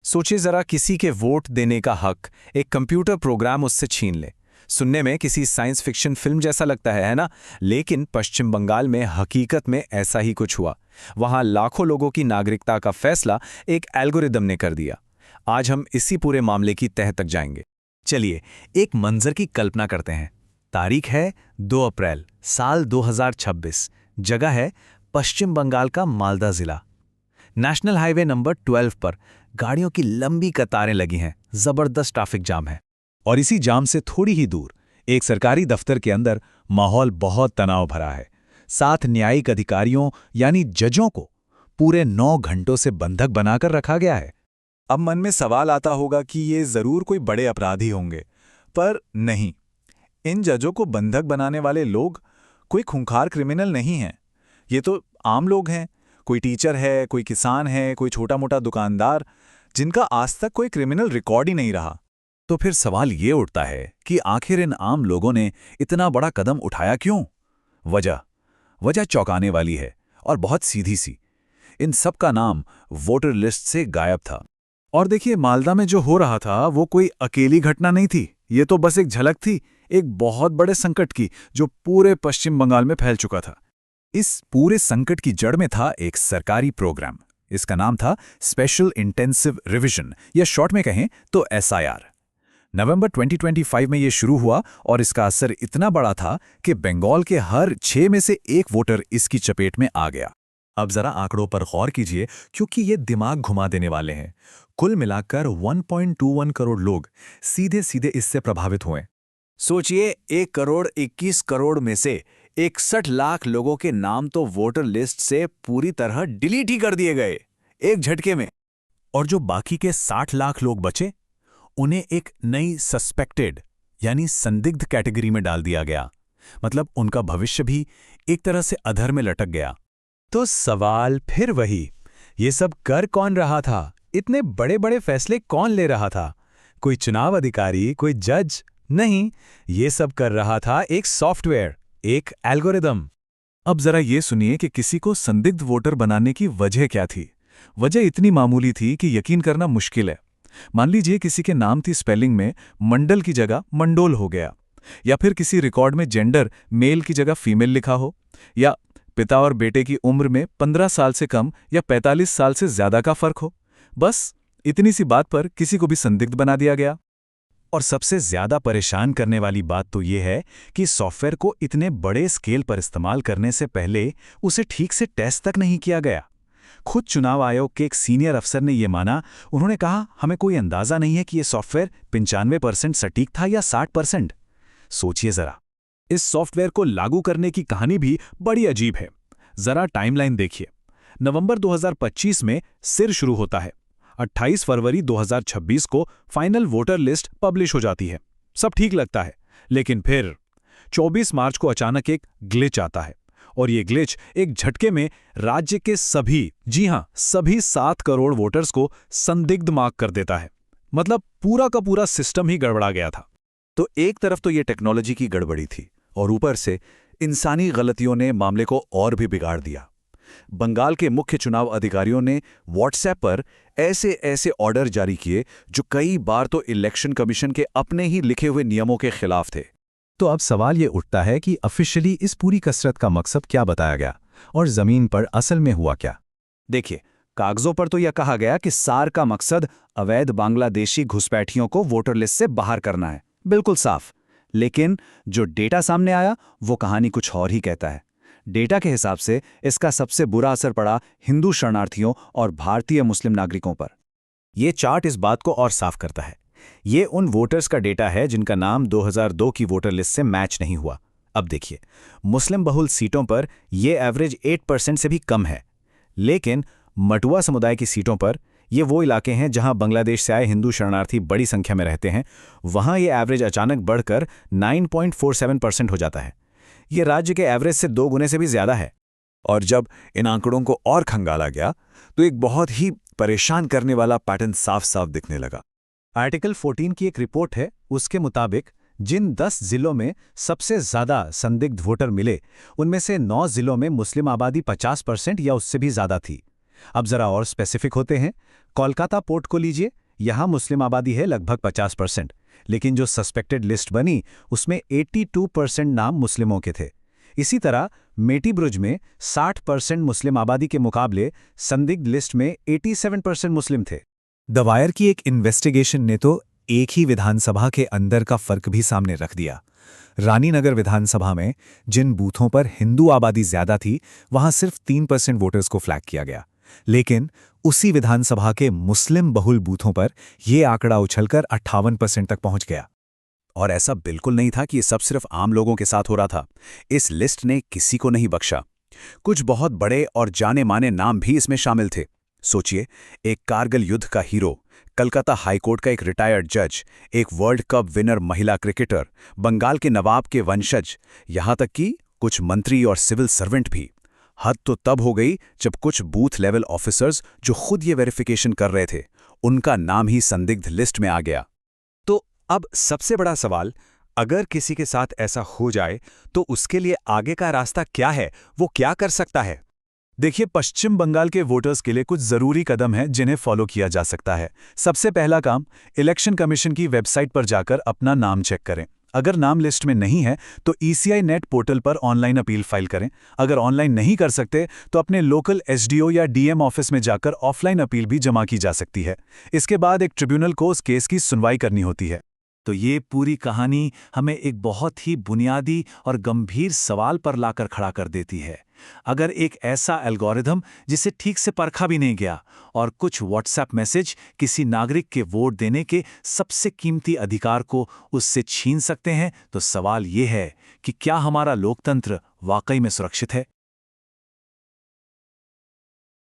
सोचिए जरा किसी के वोट देने का हक एक कंप्यूटर प्रोग्राम उससे छीन ले। सुनने में किसी साइंस फिक्शन फिल्म जैसा लगता है ना? लेकिन पश्चिम बंगाल में हकीकत में ऐसा ही कुछ हुआ। वहां लाखों लोगों की नागरिकता का फैसला एक एल्गोरिदम ने कर दिया। आज हम इसी पूरे मामले की तह तक जाएंगे। चलिए एक मंजर की कल्पना करते हैं। तारीख है 2 अप्रैल साल 2026। जगह है पश्चिम बंगाल का मालदा जिला। नेशनल हाईवे नंबर 12 पर गाड़ियों की लंबी कतारें लगी हैं, जबरदस्त ट्रैफिक जाम है। और इसी जाम से थोड़ी ही दूर एक सरकारी दफ्तर के अंदर माहौल बहुत तनाव भरा है। 7 न्यायिक अधिकारियों यानी जजों को पूरे 9 घंटों से बंधक बनाकर रखा गया है। अब मन में सवाल आता होगा कि ये जरूर कोई बड़े अपराधी होंगे, पर नहीं। इन जजों को बंधक बनाने वाले लोग कोई खूंखार क्रिमिनल नहीं हैं। ये तो आम लोग हैं। कोई टीचर है, कोई किसान है, कोई छोटा मोटा दुकानदार, जिनका आज तक कोई क्रिमिनल रिकॉर्ड ही नहीं रहा। तो फिर सवाल ये उठता है कि आखिर इन आम लोगों ने इतना बड़ा कदम उठाया क्यों? वजह चौंकाने वाली है और बहुत सीधी सी। इन सब का नाम वोटर लिस्ट से गायब था। और देखिए, मालदा में जो हो रहा था वो कोई अकेली घटना नहीं थी। ये तो बस एक झलक थी एक बहुत बड़े संकट की, जो पूरे पश्चिम बंगाल में फैल चुका था। इस पूरे संकट की जड़ में था एक सरकारी प्रोग्राम। इसका नाम था स्पेशल इंटेंसिव रिवीजन, या शॉर्ट में कहें तो SIR। नवंबर 2025 में ये शुरू हुआ और इसका असर इतना बड़ा था कि बंगाल के हर 6 में से 1 वोटर इसकी चपेट में आ गया। अब जरा आंकड़ों पर गौर कीजिए, क्योंकि ये दिमाग घुमा देने वाले हैं। कुल मिलाकर 1.21 करोड़ लोग सीधे सीधे इससे प्रभावित हुए। सोचिए 1 करोड़ 21 करोड़ में से 61 लाख लोगों के नाम तो वोटर लिस्ट से पूरी तरह डिलीट ही कर दिए गए, एक झटके में। और जो बाकी के 60 लाख लोग बचे, उन्हें एक नई सस्पेक्टेड यानी संदिग्ध कैटेगरी में डाल दिया गया। मतलब उनका भविष्य भी एक तरह से अधर में लटक गया। तो सवाल फिर वही, ये सब कर कौन रहा था? इतने बड़े बड़े फैसले कौन ले रहा था? कोई चुनाव अधिकारी, कोई जज? नहीं, ये सब कर रहा था एक सॉफ्टवेयर, एक एल्गोरिदम। अब जरा ये सुनिए कि किसी को संदिग्ध वोटर बनाने की वजह क्या थी। वजह इतनी मामूली थी कि यकीन करना मुश्किल है। मान लीजिए किसी के नाम थी स्पेलिंग में मंडल की जगह मंडोल हो गया, या फिर किसी रिकॉर्ड में जेंडर मेल की जगह फीमेल लिखा हो, या पिता और बेटे की उम्र में 15 साल से कम या 45 साल से ज्यादा का फर्क हो। बस इतनी सी बात पर किसी को भी संदिग्ध बना दिया गया। और सबसे ज्यादा परेशान करने वाली बात तो ये है कि सॉफ्टवेयर को इतने बड़े स्केल पर इस्तेमाल करने से पहले उसे ठीक से टेस्ट तक नहीं किया गया। खुद चुनाव आयोग के एक सीनियर अफसर ने यह माना। उन्होंने कहा, हमें कोई अंदाजा नहीं है कि यह सॉफ्टवेयर 95% सटीक था या 60%। सोचिए जरा, इस सॉफ्टवेयर को लागू करने की कहानी भी बड़ी अजीब है। जरा टाइमलाइन देखिए। नवंबर 2025 में सिर शुरू होता है। 28 फरवरी 2026 को फाइनल वोटर लिस्ट पब्लिश हो जाती है। सब ठीक लगता है, लेकिन फिर 24 मार्च को अचानक एक ग्लिच आता है, और ये ग्लिच एक झटके में राज्य के सभी, जी हां, सभी 7 करोड़ वोटर्स को संदिग्ध मार्क कर देता है। मतलब पूरा का पूरा सिस्टम ही गड़बड़ा गया था। तो एक तरफ तो ये टेक्नोलॉजी की गड़बड़ी थी, और ऊपर से इंसानी गलतियों ने मामले को और भी बिगाड़ दिया। बंगाल के मुख्य चुनाव अधिकारियों ने व्हाट्सएप पर ऐसे ऐसे ऑर्डर जारी किए जो कई बार तो इलेक्शन कमीशन के अपने ही लिखे हुए नियमों के खिलाफ थे। तो अब सवाल ये उठता है कि ऑफिशियली इस पूरी कसरत का मकसद क्या बताया गया, और जमीन पर असल में हुआ क्या? देखिए, कागजों पर तो यह कहा गया कि सार का मकसद अवैध बांग्लादेशी घुसपैठियों को वोटर लिस्ट से बाहर करना है, बिल्कुल साफ। लेकिन जो डेटा सामने आया वो कहानी कुछ और ही कहता है। डेटा के हिसाब से इसका सबसे बुरा असर पड़ा हिंदू शरणार्थियों और भारतीय मुस्लिम नागरिकों पर। ये चार्ट इस बात को और साफ करता है। ये उन वोटर्स का डेटा है जिनका नाम 2002 की वोटर लिस्ट से मैच नहीं हुआ। अब देखिए, मुस्लिम बहुल सीटों पर यह एवरेज 8% से भी कम है। लेकिन मटुआ समुदाय की सीटों पर, ये वो इलाके हैं जहां बांग्लादेश से आए हिंदू शरणार्थी बड़ी संख्या में रहते हैं, वहां ये एवरेज अचानक बढ़कर 9.47% हो जाता है। ये राज्य के एवरेज से 2 गुने से भी ज्यादा है। और जब इन आंकड़ों को और खंगाला गया तो एक बहुत ही परेशान करने वाला पैटर्न साफ साफ दिखने लगा। आर्टिकल 14 की एक रिपोर्ट है, उसके मुताबिक जिन 10 जिलों में सबसे ज्यादा संदिग्ध वोटर मिले, उनमें से 9 जिलों में मुस्लिम आबादी 50% या उससे भी ज्यादा थी। अब जरा और स्पेसिफिक होते हैं। कोलकाता पोर्ट को लीजिए, यहाँ मुस्लिम आबादी है लगभग 50%, लेकिन जो सस्पेक्टेड लिस्ट बनी उसमें 82% नाम मुस्लिमों के थे। इसी तरह मेटी ब्रुज में 60% मुस्लिम आबादी के मुकाबले संदिग्ध लिस्ट में 87% मुस्लिम थे। द वायर की एक इन्वेस्टिगेशन ने तो एक ही विधानसभा के अंदर का फर्क भी सामने रख दिया। रानीनगर विधानसभा में जिन बूथों पर हिंदू आबादी ज्यादा थी, वहां सिर्फ 3% वोटर्स को फ्लैग किया गया, लेकिन उसी विधानसभा के मुस्लिम बहुल बूथों पर यह आंकड़ा उछलकर 58% तक पहुंच गया। और ऐसा बिल्कुल नहीं था कि ये सब सिर्फ आम लोगों के साथ हो रहा था। इस लिस्ट ने किसी को नहीं बख्शा। कुछ बहुत बड़े और जाने माने नाम भी इसमें शामिल थे। सोचिए, एक कारगिल युद्ध का हीरो, कलकत्ता हाईकोर्ट का एक रिटायर्ड जज, एक वर्ल्ड कप विनर महिला क्रिकेटर, बंगाल के नवाब के वंशज, यहां तक कि कुछ मंत्री और सिविल सर्वेंट भी। हद तो तब हो गई जब कुछ बूथ लेवल ऑफिसर्स जो खुद ये वेरिफिकेशन कर रहे थे, उनका नाम ही संदिग्ध लिस्ट में आ गया। तो अब सबसे बड़ा सवाल, अगर किसी के साथ ऐसा हो जाए तो उसके लिए आगे का रास्ता क्या है, वो क्या कर सकता है? देखिए, पश्चिम बंगाल के वोटर्स के लिए कुछ जरूरी कदम हैं जिन्हें फॉलो किया जा सकता है। सबसे पहला काम, इलेक्शन कमीशन की वेबसाइट पर जाकर अपना नाम चेक करें। अगर नाम लिस्ट में नहीं है तो ECI नेट पोर्टल पर ऑनलाइन अपील फाइल करें। अगर ऑनलाइन नहीं कर सकते तो अपने लोकल SDO या DM ऑफिस में जाकर ऑफलाइन अपील भी जमा की जा सकती है। इसके बाद एक ट्रिब्यूनल को उस केस की सुनवाई करनी होती है। तो ये पूरी कहानी हमें एक बहुत ही बुनियादी और गंभीर सवाल पर लाकर खड़ा कर देती है। अगर एक ऐसा एल्गोरिथम जिसे ठीक से परखा भी नहीं गया और कुछ व्हाट्सएप मैसेज किसी नागरिक के वोट देने के सबसे कीमती अधिकार को उससे छीन सकते हैं, तो सवाल ये है कि क्या हमारा लोकतंत्र वाकई में सुरक्षित है?